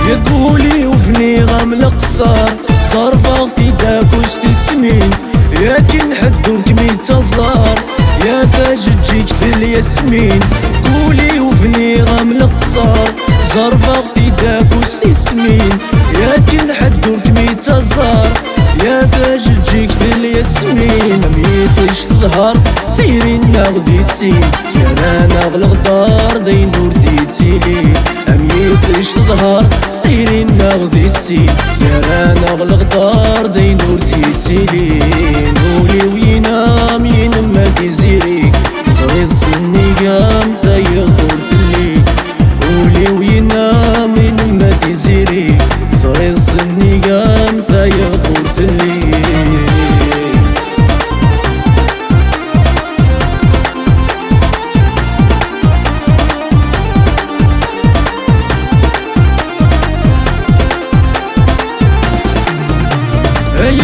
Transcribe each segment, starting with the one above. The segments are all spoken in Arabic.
يقولي وفني غام القصار صرفة في داك وستسمين ياكن حدوك ميتزار يا تاج تجيك في الياسمين. قولي وفني غام القصار صرفة في داك وستسمين ياكن حدوك ميتزار يا تاج تجيك في الياسمين. ميطيش تظهر فيرين ناغدي السين يا رانا بالغدار داي نور ديتيلي. ميطيش تظهر فيرين ناغدي السين يا رانا بالغدار داي نور ديتيلي. نولي وينام ينما في زيري صغير سني قام ثيغور في الليل. قولي وينام ينما في زيري صغير سني قام ثيغور في الليل.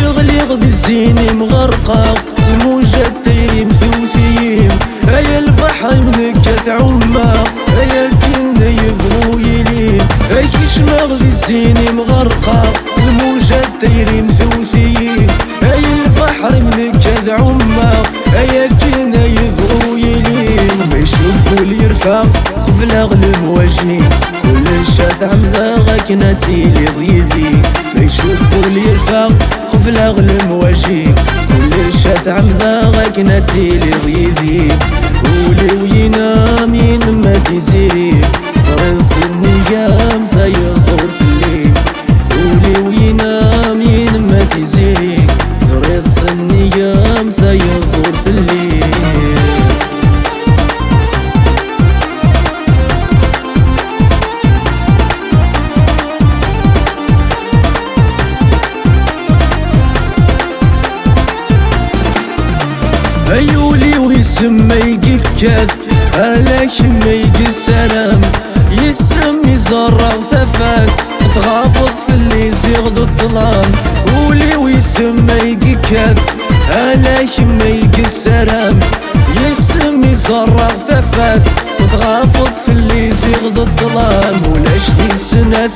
يغلي غدي الزيني مغرقة الموجة تيري مثوثيين. هيا البحر منكت عماق هيا الكنة يبغو يلين. هيا كيش ما غدي الزيني مغرقة الموجة تيري مثوثيين. هيا البحر منكت عماق هيا الكنة يبغو يلين. ما يشوفو اللي يرفع قبل اغلب واجنين كل شات عمدا غاكناتي لي ضيذي. ما يشوفو اللي يرفع قبل اغلب واجين كل شات عمدا غاكناتي لي ضيذي. قولي وينام ينما في زيري صغير سني قام ثيغور في الليل. قولي وينام ينما في زيري صغير سني قام ثيغور في الليل. ايولي ويسمى يقكاد هلاك ما يقي السلام يسم يزرع ثفات تغابط في اللي يزيغ الظلام. قولي ويسمى يقكاد هلاك ما يقي السلام يسم يزرع ثفات تغابط في اللي يزيغ الظلام. ولاش دي سنة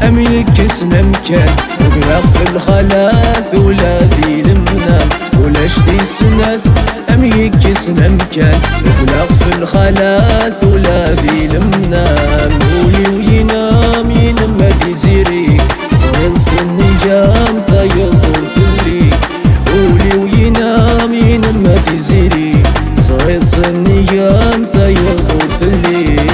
ام يكسنا مكان وقراق في الخلاث ولا ذي المنام. ولاش دي سنة ام يكسنا مكان وقراق في الخلاث ولا ذي المنام. قولي وينام ينما في زيري صغير سني قام ثيغور في الليل. قولي وينام ينما في زيري صغير سني قام ثيغور في الليل.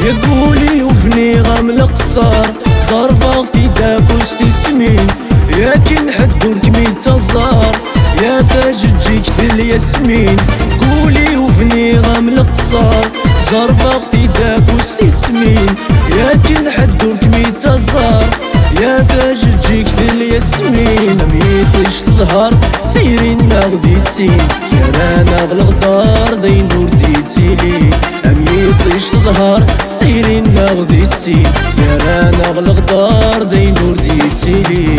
يقولي وفني غام القصار صرفة في داك وستسمين ياكن حدورك ميتزار يا تاج تجيك في الياسمين. قولي وفني غام القصار صرفة في داك وستسمين ياكن حدورك ميتزار يا تاج تجيك في الياسمين. ميطيش تظهر فيرين ناغدي السين يا رانا بالغدار داي نور ديتيلي. ميطيش تظهر فيرين ناغدي السين يا رانا بالغدار داي نور ديتيلي.